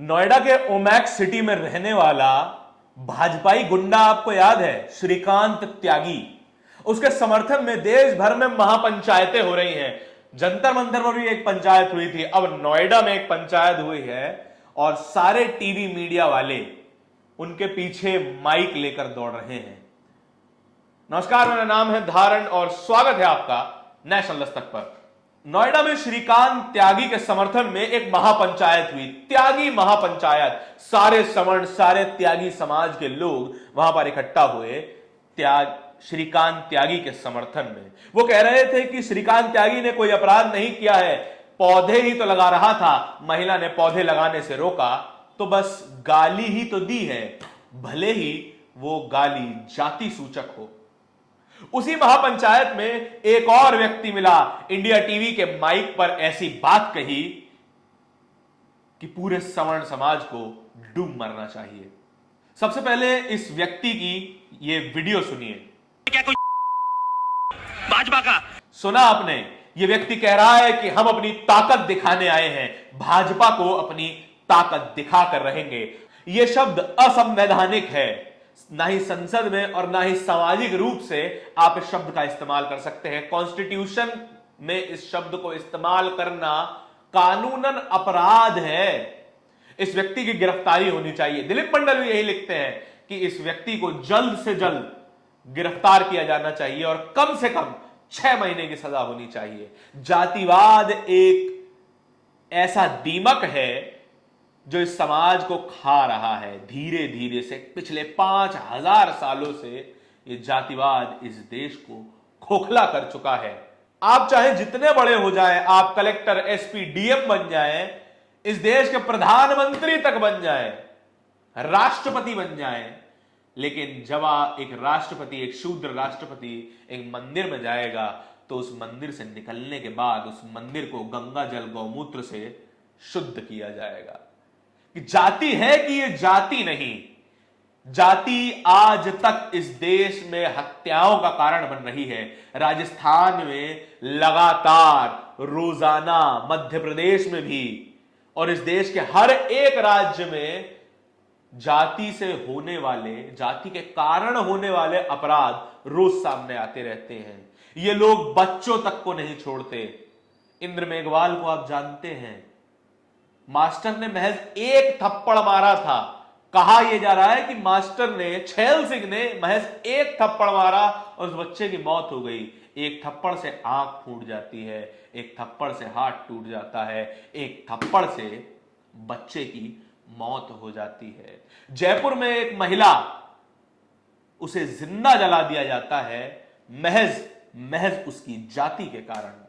नोएडा के ओमैक्स सिटी में रहने वाला भाजपाई गुंडा आपको याद है, श्रीकांत त्यागी। उसके समर्थन में देश भर में महापंचायतें हो रही हैं। जंतर मंतर पर भी एक पंचायत हुई थी, अब नोएडा में एक पंचायत हुई है और सारे टीवी मीडिया वाले उनके पीछे माइक लेकर दौड़ रहे हैं। नमस्कार, मेरा नाम है धारण और स्वागत है आपका नेशनल दस्तक पर। नोएडा में श्रीकांत त्यागी के समर्थन में एक महापंचायत हुई, त्यागी महापंचायत। सारे सवर्ण, सारे त्यागी समाज के लोग वहां पर इकट्ठा हुए श्रीकांत त्यागी के समर्थन में। वो कह रहे थे कि श्रीकांत त्यागी ने कोई अपराध नहीं किया है, पौधे ही तो लगा रहा था, महिला ने पौधे लगाने से रोका तो बस गाली ही तो दी है, भले ही वो गाली जाति सूचक हो। उसी महापंचायत में एक और व्यक्ति मिला, इंडिया टीवी के माइक पर ऐसी बात कही कि पूरे सवर्ण समाज को डूब मरना चाहिए। सबसे पहले इस व्यक्ति की ये वीडियो सुनिए। क्या कोई भाजपा का सुना आपने? ये व्यक्ति कह रहा है कि हम अपनी ताकत दिखाने आए हैं, भाजपा को अपनी ताकत दिखाकर रहेंगे। यह शब्द असंवैधानिक है, ना ही संसद में और ना ही सामाजिक रूप से आप इस शब्द का इस्तेमाल कर सकते हैं। कॉन्स्टिट्यूशन में इस शब्द को इस्तेमाल करना कानूनन अपराध है। इस व्यक्ति की गिरफ्तारी होनी चाहिए। दिलीप मंडल भी यही लिखते हैं कि इस व्यक्ति को जल्द से जल्द गिरफ्तार किया जाना चाहिए और कम से कम 6 महीने की सजा होनी चाहिए। जातिवाद एक ऐसा दीमक है जो इस समाज को खा रहा है धीरे धीरे से। पिछले 5000 सालों से यह जातिवाद इस देश को खोखला कर चुका है। आप चाहे जितने बड़े हो जाएं, आप कलेक्टर, एसपी, डीएम बन जाएं, इस देश के प्रधानमंत्री तक बन जाएं, राष्ट्रपति बन जाएं, लेकिन जब एक राष्ट्रपति, एक शूद्र राष्ट्रपति एक मंदिर में जाएगा तो उस मंदिर से निकलने के बाद उस मंदिर को गंगा जल, गौमूत्र से शुद्ध किया जाएगा। कि जाति है कि यह जाति नहीं। जाति आज तक इस देश में हत्याओं का कारण बन रही है। राजस्थान में लगातार, रोजाना, मध्य प्रदेश में भी और इस देश के हर एक राज्य में जाति से होने वाले, जाति के कारण होने वाले अपराध रोज सामने आते रहते हैं। ये लोग बच्चों तक को नहीं छोड़ते। इंद्र मेघवाल को आप जानते हैं, मास्टर ने महज एक थप्पड़ मारा था। कहा यह जा रहा है कि मास्टर ने, छैल सिंह ने महज एक थप्पड़ मारा और उस बच्चे की मौत हो गई। एक थप्पड़ से आंख फूट जाती है, एक थप्पड़ से हाथ टूट जाता है, एक थप्पड़ से बच्चे की मौत हो जाती है। जयपुर में एक महिला, उसे जिंदा जला दिया जाता है महज उसकी जाति के कारण।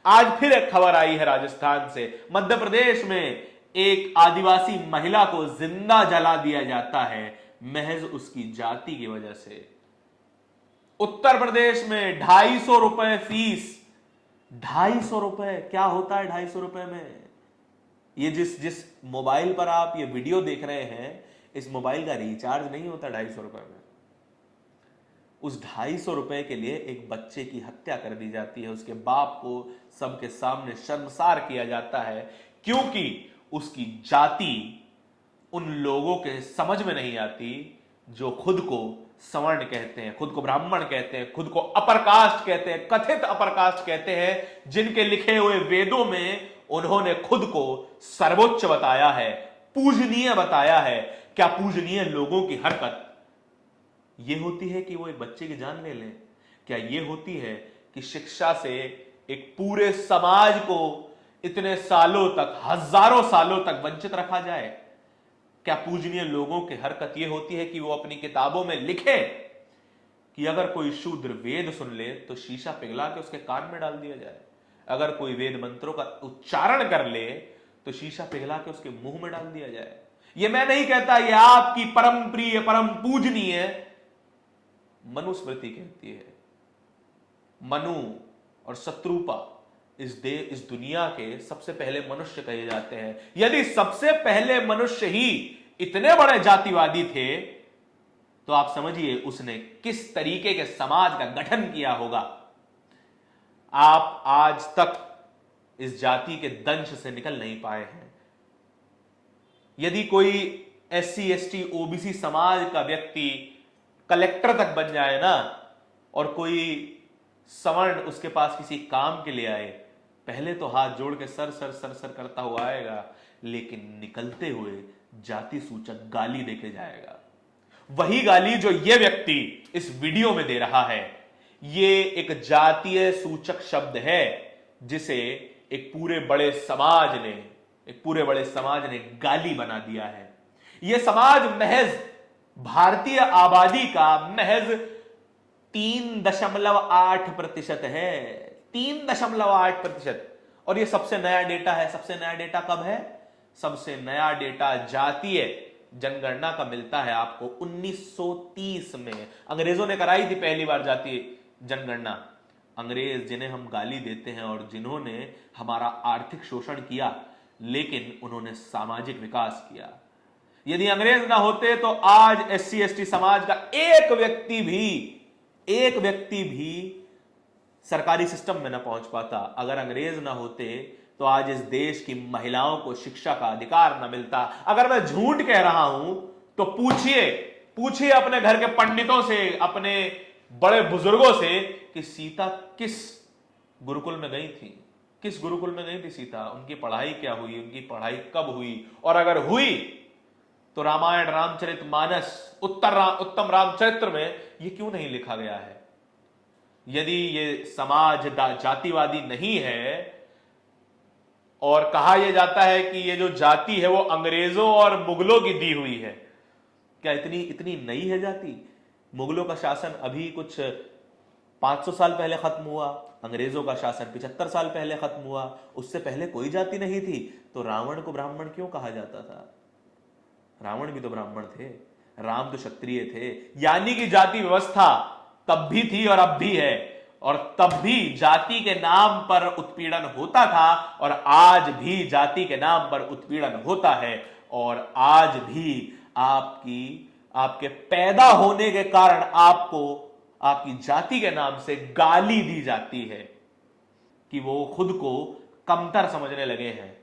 आज फिर एक खबर आई है राजस्थान से। मध्य प्रदेश में एक आदिवासी महिला को जिंदा जला दिया जाता है महज उसकी जाति की वजह से। उत्तर प्रदेश में 250 रुपए फीस। 250 रुपए क्या होता है 250 रुपए में? ये जिस मोबाइल पर आप ये वीडियो देख रहे हैं, इस मोबाइल का रिचार्ज नहीं होता 250 रुपए में। उस 250 रुपए के लिए एक बच्चे की हत्या कर दी जाती है। उसके बाप को सबके सामने शर्मसार किया जाता है क्योंकि उसकी जाति उन लोगों के समझ में नहीं आती जो खुद को सवर्ण कहते हैं, खुद को ब्राह्मण कहते हैं, खुद को अपर कास्ट कहते हैं, कथित अपर कास्ट कहते हैं, जिनके लिखे हुए वेदों में उन्होंने खुद को सर्वोच्च बताया है, पूजनीय बताया है। क्या पूजनीय लोगों की हरकत यह होती है कि वो एक बच्चे की जान ले लें? क्या यह होती है कि शिक्षा से एक पूरे समाज को इतने सालों तक, हजारों सालों तक वंचित रखा जाए? क्या पूजनीय लोगों की हरकत यह होती है कि वो अपनी किताबों में लिखे कि अगर कोई शूद्र वेद सुन ले तो शीशा पिघला के उसके कान में डाल दिया जाए, अगर कोई वेद मंत्रों का उच्चारण कर ले तो शीशा पिघला के उसके मुंह में डाल दिया जाए? यह मैं नहीं कहता, यह आपकी परम प्रिय, परम पूजनीय मनुस्मृति कहती है। मनु और शत्रुपा इस दुनिया के सबसे पहले मनुष्य कहे जाते हैं। यदि सबसे पहले मनुष्य ही इतने बड़े जातिवादी थे तो आप समझिए उसने किस तरीके के समाज का गठन किया होगा। आप आज तक इस जाति के दंश से निकल नहीं पाए हैं। यदि कोई SC ST OBC समाज का व्यक्ति कलेक्टर तक बन जाए ना, और कोई सवर्ण उसके पास किसी काम के लिए आए, पहले तो हाथ जोड़ के सर सर सर सर करता हुआ आएगा, लेकिन निकलते हुए जाति सूचक गाली देके जाएगा। वही गाली जो ये व्यक्ति इस वीडियो में दे रहा है, ये एक जातीय सूचक शब्द है जिसे एक पूरे बड़े समाज ने गाली बना दिया है। यह समाज महज भारतीय आबादी का महज 3.8% है, 3.8%। और यह सबसे नया डेटा है। सबसे नया डेटा कब है? सबसे नया डेटा जातीय जनगणना का मिलता है आपको 1930 में। अंग्रेजों ने कराई थी पहली बार जातीय जनगणना। अंग्रेज जिन्हें हम गाली देते हैं और जिन्होंने हमारा आर्थिक शोषण किया, लेकिन उन्होंने सामाजिक विकास किया। यदि अंग्रेज ना होते तो आज SC ST समाज का एक व्यक्ति भी सरकारी सिस्टम में ना पहुंच पाता। अगर अंग्रेज ना होते तो आज इस देश की महिलाओं को शिक्षा का अधिकार ना मिलता। अगर मैं झूठ कह रहा हूं तो पूछिए अपने घर के पंडितों से, अपने बड़े बुजुर्गों से कि सीता किस गुरुकुल में गई थी, किस गुरुकुल में गई थी सीता, उनकी पढ़ाई क्या हुई, उनकी पढ़ाई कब हुई, और अगर हुई तो रामायण रामचरितमानस उत्तम रामचरित्र में यह क्यों नहीं लिखा गया है? यदि ये समाज जातिवादी नहीं है और कहा यह जाता है कि ये जो जाति है वो अंग्रेजों और मुगलों की दी हुई है, क्या इतनी नई है जाति? मुगलों का शासन अभी कुछ 500 साल पहले खत्म हुआ, अंग्रेजों का शासन 75 साल पहले खत्म हुआ, उससे पहले कोई जाति नहीं थी। तो रावण को ब्राह्मण क्यों कहा जाता था? रावण भी तो ब्राह्मण थे, राम तो क्षत्रिय थे। यानी कि जाति व्यवस्था तब भी थी और अब भी है, और तब भी जाति के नाम पर उत्पीड़न होता था और आज भी जाति के नाम पर उत्पीड़न होता है। और आज भी आपके पैदा होने के कारण आपको आपकी जाति के नाम से गाली दी जाती है कि वो खुद को कमतर समझने लगे हैं।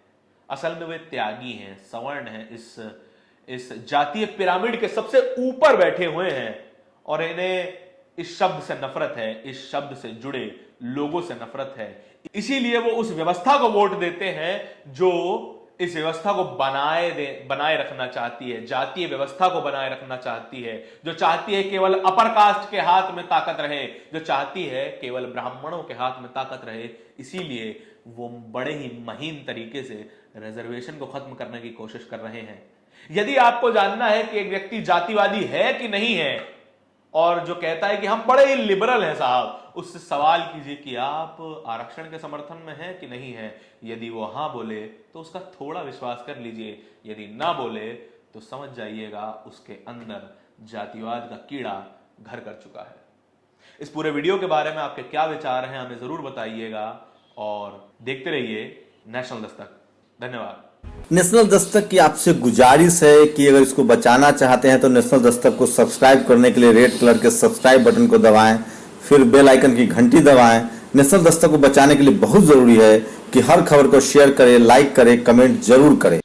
असल में वे त्यागी हैं, सवर्ण हैं, इस जातीय पिरामिड के सबसे ऊपर बैठे हुए हैं, और इन्हें इस शब्द से नफरत है, इस शब्द से जुड़े लोगों से नफरत है। इसीलिए वो उस व्यवस्था को वोट देते हैं जो इस व्यवस्था को बनाए रखना चाहती है, जातीय व्यवस्था को बनाए रखना चाहती है, जो चाहती है केवल अपर कास्ट के हाथ में ताकत रहे, जो चाहती है केवल ब्राह्मणों के हाथ में ताकत रहे। इसीलिए वो बड़े ही महीन तरीके से रिजर्वेशन को खत्म करने की कोशिश कर रहे हैं। यदि आपको जानना है कि एक व्यक्ति जातिवादी है कि नहीं है, और जो कहता है कि हम बड़े ही लिबरल हैं साहब, उससे सवाल कीजिए कि आप आरक्षण के समर्थन में हैं कि नहीं हैं। यदि वो हाँ बोले तो उसका थोड़ा विश्वास कर लीजिए, यदि ना बोले तो समझ जाइएगा उसके अंदर जातिवाद का कीड़ा घर कर चुका है। इस पूरे वीडियो के बारे में आपके क्या विचार हैं हमें जरूर बताइएगा, और देखते रहिए नेशनल दस्तक। धन्यवाद। नेशनल दस्तक की आपसे गुजारिश है कि अगर इसको बचाना चाहते हैं तो नेशनल दस्तक को सब्सक्राइब करने के लिए रेड कलर के सब्सक्राइब बटन को दबाएं, फिर बेल आइकन की घंटी दबाएं। नेशनल दस्तक को बचाने के लिए बहुत जरूरी है कि हर खबर को शेयर करें, लाइक करें, कमेंट जरूर करें।